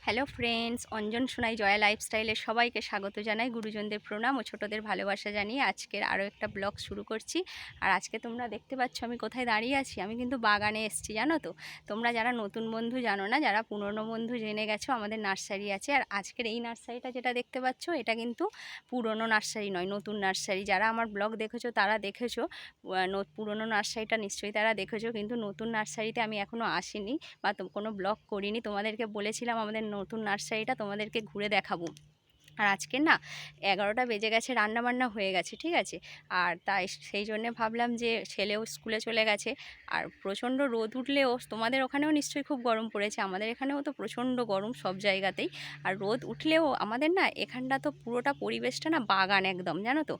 Hello friends, Anjan Sonai Jaya লাইফস্টাইলের সবাইকে স্বাগত জানাই। গুরুজনদের প্রণাম ও ছোটদের ভালোবাসা জানিয়ে আজকের আরও একটা ব্লগ শুরু করছি। আর আজকে তোমরা দেখতে পাচ্ছ আমি কোথায় দাঁড়িয়ে আছি। আমি কিন্তু বাগানে এসেছি, জানো তো। তোমরা যারা নতুন বন্ধু জানো না, যারা পুরনো বন্ধু জেনে গেছো আমাদের নার্সারি আছে। আর আজকের এই নার্সারিটা যেটা দেখতে পাচ্ছ, এটা কিন্তু পুরনো নার্সারি নয়, নতুন নার্সারি। যারা আমার ব্লগ দেখেছো তারা দেখেছো, পুরনো নার্সারিটা নিশ্চয়ই তারা দেখেছো, কিন্তু নতুন নার্সারিতে আমি এখনও আসিনি বা কোনো ব্লগ করিনি। তোমাদেরকে বলেছিলাম আমাদের নতুন নার্সারিটা তোমাদেরকে ঘুরে দেখাবো। আর আজকে না 11টা বেজে গেছে, রান্নাবান্না হয়ে গেছে, ঠিক আছে। আর তাই সেই জন্যে ভাবলাম যে ছেলেও স্কুলে চলে গেছে। আর প্রচণ্ড রোদ উঠলেও তোমাদের ওখানেও নিশ্চয়ই খুব গরম পড়েছে, আমাদের এখানেও তো প্রচণ্ড গরম সব জায়গাতেই। আর রোদ উঠলেও আমাদের না এখানটা তো পুরোটা পরিবেশটা না বাগান একদম, জানো তো।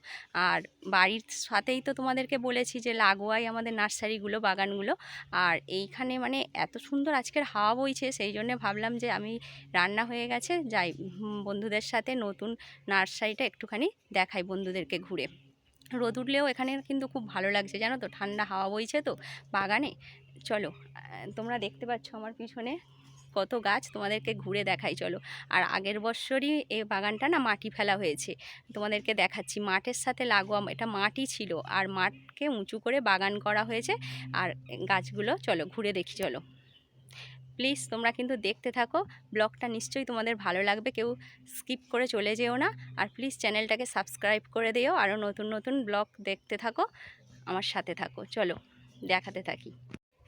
আর বাড়ির সাথেই তো তোমাদেরকে বলেছি যে লাগোয়াই আমাদের নার্সারিগুলো, বাগানগুলো। আর এইখানে মানে এত সুন্দর আজকের হাওয়া বইছে, সেই জন্যে ভাবলাম যে আমি রান্না হয়ে গেছে যাই বন্ধুদের সাথে নতুন নার্সারিটা একটুখানি দেখাই বন্ধুদেরকে ঘুরে। রোদ উঠলেও এখানে কিন্তু খুব ভালো লাগছে, জানো তো, ঠান্ডা হাওয়া বইছে তো বাগানে। চলো, তোমরা দেখতে পাচ্ছ আমার পিছনে কত গাছ, তোমাদেরকে ঘুরে দেখাই চলো। আর আগের বছরই এই বাগানটা না মাটি ফেলা হয়েছে, তোমাদেরকে দেখাচ্ছি। মাঠের সাথে লাগোয়া এটা মাটি ছিল, আর মাঠকে উঁচু করে বাগান করা হয়েছে। আর গাছগুলো চলো ঘুরে দেখি চলো। প্লিজ তোমরা কিন্তু দেখতে থাকো, ব্লগটা নিশ্চয়ই তোমাদের ভালো লাগবে, কেউ স্কিপ করে চলে যেও না। আর প্লিজ চ্যানেলটাকে সাবস্ক্রাইব করে দিও, আরও নতুন নতুন ব্লগ দেখতে থাকো, আমার সাথে থাকো। চলো দেখাতে থাকি।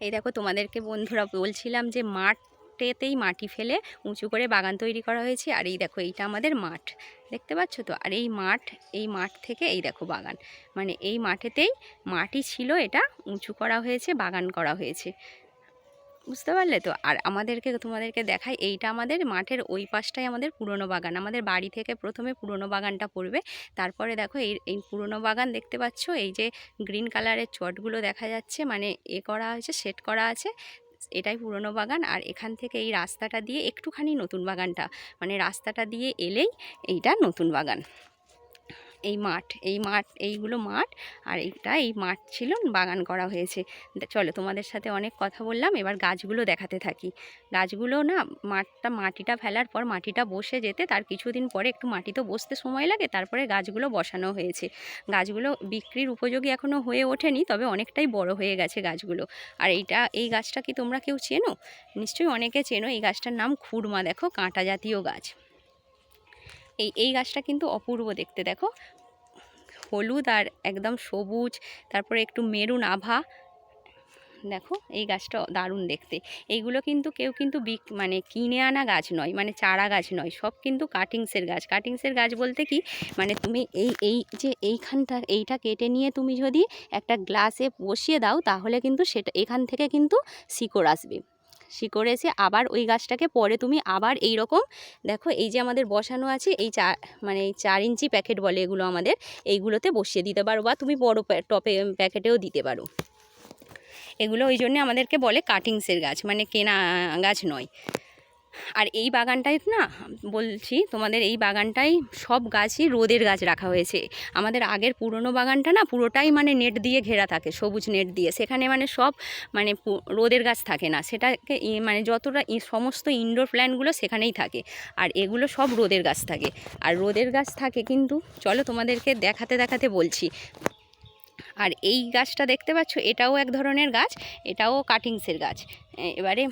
এই দেখো, তোমাদেরকে বন্ধুরা বলছিলাম যে মাঠেতেই মাটি ফেলে উঁচু করে বাগান তৈরি করা হয়েছে। আর এই দেখো, এইটা আমাদের মাঠ, দেখতে পাচ্ছ তো। আর এই মাঠ থেকে এই দেখো বাগান, মানে এই মাঠেতেই মাটি ছিল, এটা উঁচু করা হয়েছে, বাগান করা হয়েছে, বুঝতে পারলে তো। আর তোমাদেরকে দেখাই, এইটা আমাদের মাঠের ওই পাশটাই আমাদের পুরনো বাগান। আমাদের বাড়ি থেকে প্রথমে পুরনো বাগানটা পড়বে, তারপরে দেখো এই পুরনো বাগান দেখতে পাচ্ছ। এই যে গ্রিন কালারের চটগুলো দেখা যাচ্ছে, মানে করা হয়েছে, সেট করা আছে, এটাই পুরনো বাগান। আর এখান থেকে এই রাস্তাটা দিয়ে একটুখানি নতুন বাগানটা, মানে রাস্তাটা দিয়ে এলেই এইটা নতুন বাগান। এই মাঠ এইগুলো মাঠ, আর এই মাঠ ছিল, বাগান করা হয়েছে। চলো, তোমাদের সাথে অনেক কথা বললাম, এবার গাছগুলো দেখাতে থাকি। গাছগুলো না মাটিটা ফেলার পর মাটিটা বসে যেতে তার কিছুদিন পরে, একটু মাটি তো বসতে সময় লাগে, তারপরে গাছগুলো বসানো হয়েছে। গাছগুলো বিক্রির উপযোগী এখনও হয়ে ওঠেনি, তবে অনেকটাই বড় হয়ে গেছে গাছগুলো। আর এই গাছটা কি তোমরা কেউ চেনো? নিশ্চয়ই অনেকে চেনো। এই গাছটার নাম খুরমা, দেখো কাঁটা জাতীয় গাছ। এই গাছটা কিন্তু অপূর্ব দেখতে, দেখো হলুদ আর একদম সবুজ, তারপরে একটু মেরুন আভা, দেখো এই গাছটা দারুণ দেখতে। এইগুলো কিন্তু কেউ কিন্তু মানে কিনে আনা গাছ নয়, মানে চারা গাছ নয়, সব কিন্তু কাটিংসের গাছ। কাটিংসের গাছ বলতে কি, মানে তুমি এইটা কেটে নিয়ে তুমি যদি একটা গ্লাসে বসিয়ে দাও, তাহলে কিন্তু সেটা এখান থেকে কিন্তু শিকড় আসবে। শিকড় এসে আবার ওই গাছটাকে পরে তুমি আবার এই রকম, দেখো এই যে আমাদের বসানো আছে, মানে এই 4 ইঞ্চি প্যাকেট বলে এগুলো আমাদের, এইগুলোতে বসিয়ে দিতে পারো, বা তুমি বড় টপে প্যাকেটেও দিতে পারো। এগুলো ওই জন্যে আমাদেরকে বলে কাটিংসের গাছ, মানে কেনা গাছ নয়। আর এই বাগানটায় না বলছি তোমাদের, এই বাগানটায় সব গাছই রোদের গাছ রাখা হয়েছে। আমাদের আগের পুরনো বাগানটা না পুরোটাই মানে নেট দিয়ে ঘেরা থাকে, সবুজ নেট দিয়ে, সেখানে মানে সব মানে রোদের গাছ থাকে না, সেটাকে মানে যতটা সমস্ত ইনডোর প্ল্যান্টগুলো সেখানেই থাকে। আর এগুলো সব রোদের গাছ থাকে। আর রোদের গাছ থাকে কিন্তু, চলো তোমাদেরকে দেখাতে দেখাতে বলছি। আর এই গাছটা দেখতে পাচ্ছ, এটাও এক ধরনের গাছ, এটাও কাটিংসের গাছ। এবারে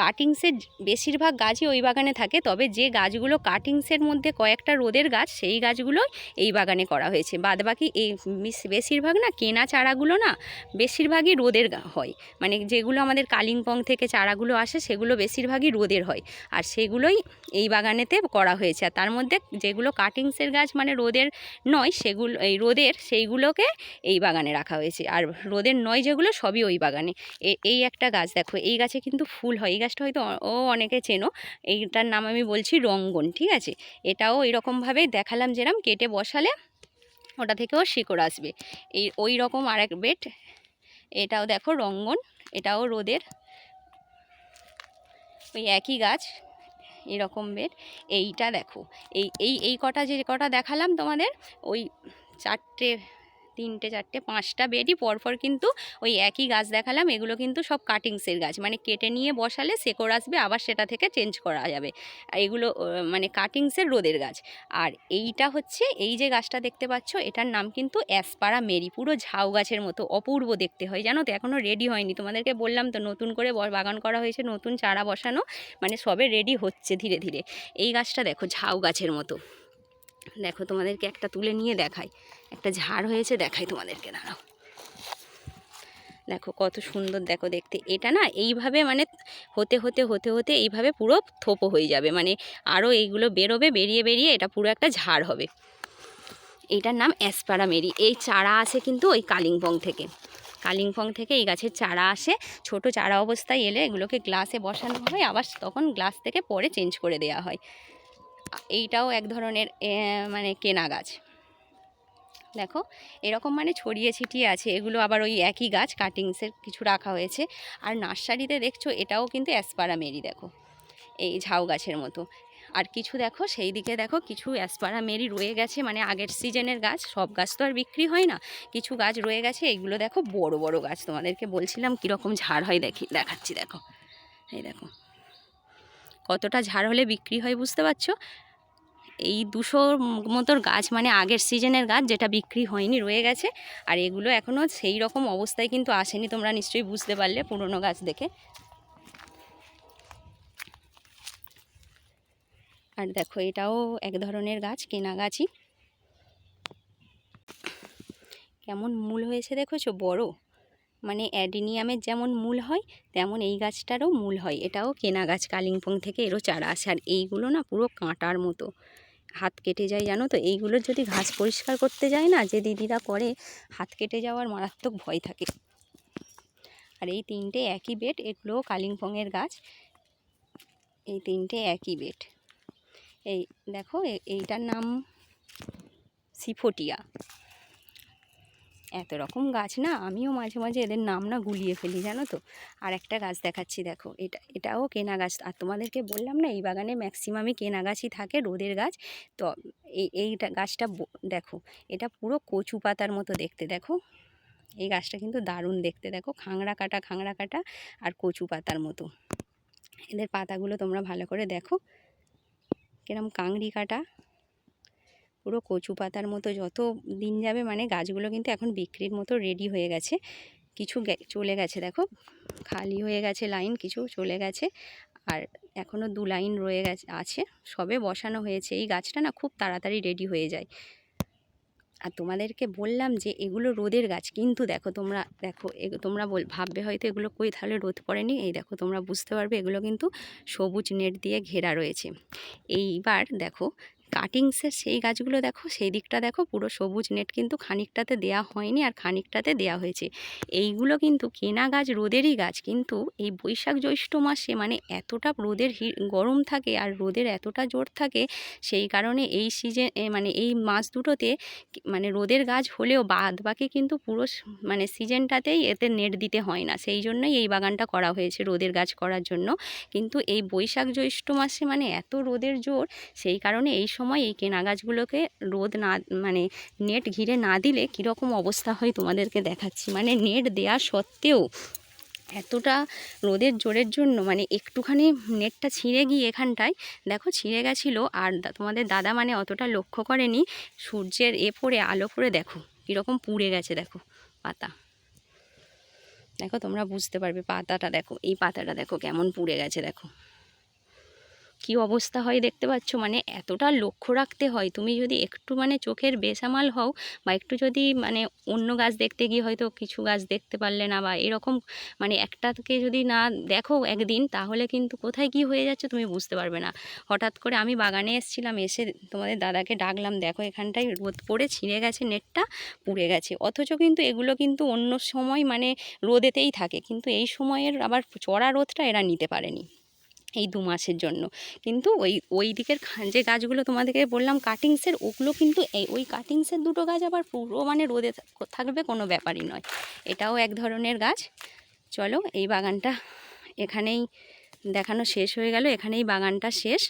কাটিংসের বেশিরভাগ গাছই ওই বাগানে থাকে, তবে যে গাছগুলো কাটিংসের মধ্যে কয়েকটা রোদের গাছ, সেই গাছগুলো এই বাগানে করা হয়েছে। বাদবাকি এই বেশিরভাগ না কেনা চারাগুলো না বেশিরভাগই রোদের হয়, মানে যেগুলো আমাদের কালিম্পং থেকে চারাগুলো আসে সেগুলো বেশিরভাগই রোদের হয়, আর সেগুলোই এই বাগানেতে করা হয়েছে। আর তার মধ্যে যেগুলো কাটিংসের গাছ মানে রোদের নয়, সেগুলো রোদের, সেইগুলোকে এই বাগানে রাখা হয়েছে। আর রোদের নয় যেগুলো, সবই ওই বাগানে। এই একটা গাছ দেখো, এই গাছে কিন্তু ফুল হয়। এই গাছটা হয়তো অনেকে চেনো, এইটার নাম আমি বলছি রঙ্গন, ঠিক আছে। এটাও এরকমভাবে দেখালাম, যেরকম কেটে বসালে ওটা থেকেও শিকড় আসবে। ওই রকম আরেক বেট, এটাও দেখো রঙ্গন, এটাও রোদের, ওই একই গাছ, এরকম বেট। এইটা দেখো, এই এই এই কটা যে কটা দেখালাম তোমাদের, ওই 3টে 4টে 5টা বেডই পরপর কিন্তু ওই একই গাছ দেখালাম, এগুলো কিন্তু সব কাটিংসের গাছ, মানে কেটে নিয়ে বসালে শেকড় আসবে, আবার সেটা থেকে চেঞ্জ করা যাবে। এগুলো মানে কাটিংসের রোদের গাছ। আর এইটা হচ্ছে এই যে গাছটা দেখতে পাচ্ছ, এটার নাম কিন্তু অ্যাসপারা মেরি, পুরো ঝাউ গাছের মতো অপূর্ব দেখতে হয় জানো তো। এখনও রেডি হয়নি, তোমাদেরকে বললাম তো নতুন করে বাগান করা হয়েছে, নতুন চারা বসানো, মানে সবে রেডি হচ্ছে ধীরে ধীরে। এই গাছটা দেখো ঝাউ গাছের মতো, দেখো তোমাদেরকে একটা তুলে নিয়ে দেখাই, একটা ঝাড় হয়েছে দেখাই তোমাদেরকে, দাঁড়াও। দেখো কত সুন্দর দেখো দেখতে। এটা না এইভাবে মানে হতে হতে হতে হতে এইভাবে পুরো থোপো হয়ে যাবে, মানে আরও এইগুলো বেরোবে, বেরিয়ে বেরিয়ে এটা পুরো একটা ঝাড় হবে। এইটার নাম অ্যাসপারা মেরি। এই চারা আসে কিন্তু ওই কালিম্পং থেকে, কালিম্পং থেকে এই গাছের চারা আসে। ছোট চারা অবস্থায় এলে এগুলোকে গ্লাসে বসানো হয়, আবার তখন গ্লাস থেকে পরে চেঞ্জ করে দেওয়া হয়। এইটাও এক ধরনের মানে কেনা গাছ। দেখো এরকম মানে ছড়িয়ে ছিটিয়ে আছে, এগুলো আবার ওই একই গাছ কাটিংসের কিছু রাখা হয়েছে। আর নার্সারিতে দেখছো এটাও কিন্তু অ্যাসপারা মেরি, দেখো এই ঝাউ গাছের মতো। আর কিছু দেখো সেই দিকে দেখো কিছু অ্যাসপারা মেরি রয়ে গেছে, মানে আগের সিজনের গাছ, সব গাছ তো আর বিক্রি হয় না, কিছু গাছ রয়ে গেছে। এইগুলো দেখো বড় বড় গাছ, তোমাদেরকে বলছিলাম কীরকম ঝাড় হয় দেখাচ্ছি। দেখো এই দেখো কতটা ঝাড় হলে বিক্রি হয় বুঝতে পারছো। এই 200 মতোর গাছ মানে আগের সিজনের গাছ, যেটা বিক্রি হয়নি রয়ে গেছে। আর এগুলো এখনও সেই রকম অবস্থায় কিন্তু আসেনি, তোমরা নিশ্চয়ই বুঝতে পারলে পুরনো গাছ দেখে। আর দেখো এটাও এক ধরনের গাছ, কেনা গাছই। কেমন মূল হয়েছে দেখেছো, বড়, মানে অ্যাডিনিয়ামের যেমন মূল হয় তেমন এই গাছটারও মূল হয়। এটাও কেনা গাছ, কালিম্পং থেকে এরও চারা আসে। আর এইগুলো না পুরো কাঁটার মতো, হাত কেটে যায় জানো তো। এইগুলোর যদি ঘাস পরিষ্কার করতে যায় না, যে দিদিরা করে, হাত কেটে যাওয়ার মারাত্মক ভয় থাকে। আর এই 3টে একই বেড, এগুলোও কালিম্পংয়ের গাছ, এই 3টে একই বেড। এই দেখো এইটার নাম সিফোটিয়া। এত রকম গাছ না, আমিও মাঝে মাঝে এদের নাম না গুলিয়ে ফেলি জানো তো। আর একটা গাছ দেখাচ্ছি দেখো, এটাও কেনা গাছ। আর তোমাদেরকে বললাম না এই বাগানে ম্যাক্সিমামই কেনা গাছই থাকে, রোদের গাছ। তো এইটা গাছটা দেখো, এটা পুরো কচু পাতার মতো দেখতে। দেখো এই গাছটা কিন্তু দারুণ দেখতে, দেখো খাংড়া কাটা আর কচু পাতার মতো। এদের পাতাগুলো তোমরা ভালো করে দেখো কিরম কাংড়ি কাটা, পুরো কচু পাতার মতো। যত দিন যাবে মানে গাছগুলো কিন্তু এখন বিক্রির মতো রেডি হয়ে গেছে। কিছু চলে গেছে দেখো, খালি হয়ে গেছে লাইন, কিছু চলে গেছে। আর এখনও 2 লাইন রয়ে আছে, সবে বসানো হয়েছে। এই গাছটা না খুব তাড়াতাড়ি রেডি হয়ে যায়। আর তোমাদেরকে বললাম যে এগুলো রোদের গাছ, কিন্তু দেখো তোমরা দেখো তোমরা ভাববে হয়তো এগুলো কই তাহলে রোদ পড়েনি। এই দেখো তোমরা বুঝতে পারবে, এগুলো কিন্তু সবুজ নেট দিয়ে ঘেরা রয়েছে। এইবার দেখো কাটিংসের সেই গাছগুলো দেখো, সেই দিকটা দেখো পুরো সবুজ নেট কিন্তু খানিকটাতে দেয়া হয়নি আর খানিকটাতে দেয়া হয়েছে। এইগুলো কিন্তু কেনা গাছ, রোদেরই গাছ, কিন্তু এই বৈশাখ জ্যৈষ্ঠ মাসে মানে এতটা রোদের গরম থাকে আর রোদের এতটা জোর থাকে, সেই কারণে এই সিজন মানে এই মাস দুটোতে মানে রোদের গাছ হলেও বাদ বাকি কিন্তু পুরো মানে সিজনটাতেই এতে নেট দিতে হয় না। সেই জন্যই এই বাগানটা করা হয়েছে রোদের গাছ করার জন্য। কিন্তু এই বৈশাখ জ্যৈষ্ঠ মাসে মানে এত রোদের জোর, সেই কারণে এই সময় এই কেনা গাছগুলোকে রোদ না মানে নেট ঘিরে না দিলে কীরকম অবস্থা হয় তোমাদেরকে দেখাচ্ছি। মানে নেট দেওয়া সত্ত্বেও এতটা রোদের জোরের জন্য মানে একটুখানি নেটটা ছিঁড়ে গিয়ে এখানটায় দেখো ছিঁড়ে গেছিলো। আর তোমাদের দাদা মানে অতটা লক্ষ্য করেনি, সূর্যের পড়ে আলো পড়ে দেখো কীরকম পুড়ে গেছে। দেখো পাতা, দেখো তোমরা বুঝতে পারবে পাতাটা দেখো, এই পাতাটা দেখো কেমন পুড়ে গেছে, দেখো কি অবস্থা হয় দেখতে পাচ্ছ। মানে এতটা লক্ষ্য রাখতে হয়, তুমি যদি একটু মানে চোখের বেসামাল হও বা একটু যদি মানে অন্য গাছ দেখতে গিয়ে হয়তো কিছু গাছ দেখতে পারলে না, বা এরকম মানে একটাকে যদি না দেখো একদিন, তাহলে কিন্তু কোথায় কি হয়ে যাচ্ছে তুমি বুঝতে পারবে না। হঠাৎ করে আমি বাগানে এসেছিলাম, এসে তোমাদের দাদাকে ডাকলাম, দেখো এখানটায় রোদ পড়ে ছিঁড়ে গেছে, নেটটা পুড়ে গেছে। অথচ কিন্তু এগুলো কিন্তু অন্য সময় মানে রোদেতেই থাকে, কিন্তু এই সময়ের আবার চড়া রোদটা এরা নিতে পারেনি এই 2 মাসের জন্য। কিন্তু ওই দিকের যে গাছগুলো তোমাদেরকে বললাম কাটিংসের, ওগুলো কিন্তু ওই কাটিংসের 2টো গাছ আবার পুরো মানে রোদে থাকবে, কোনো ব্যাপারই নয়। এটাও এক ধরনের গাছ। চলো এই বাগানটা এখানেই দেখানো শেষ হয়ে গেল, এখানেই বাগানটা শেষ।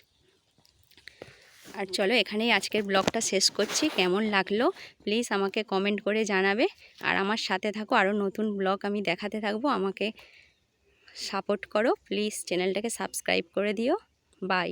আর চলো এখানেই আজকের ব্লগটা শেষ করছি। কেমন লাগলো প্লিজ আমাকে কমেন্ট করে জানাবে, আর আমার সাথে থাকো, আরও নতুন ব্লগ আমি দেখাতে থাকবো। আমাকে সাপোর্ট করো প্লিজ, চ্যানেলটাকে সাবস্ক্রাইব করে দিও। বাই।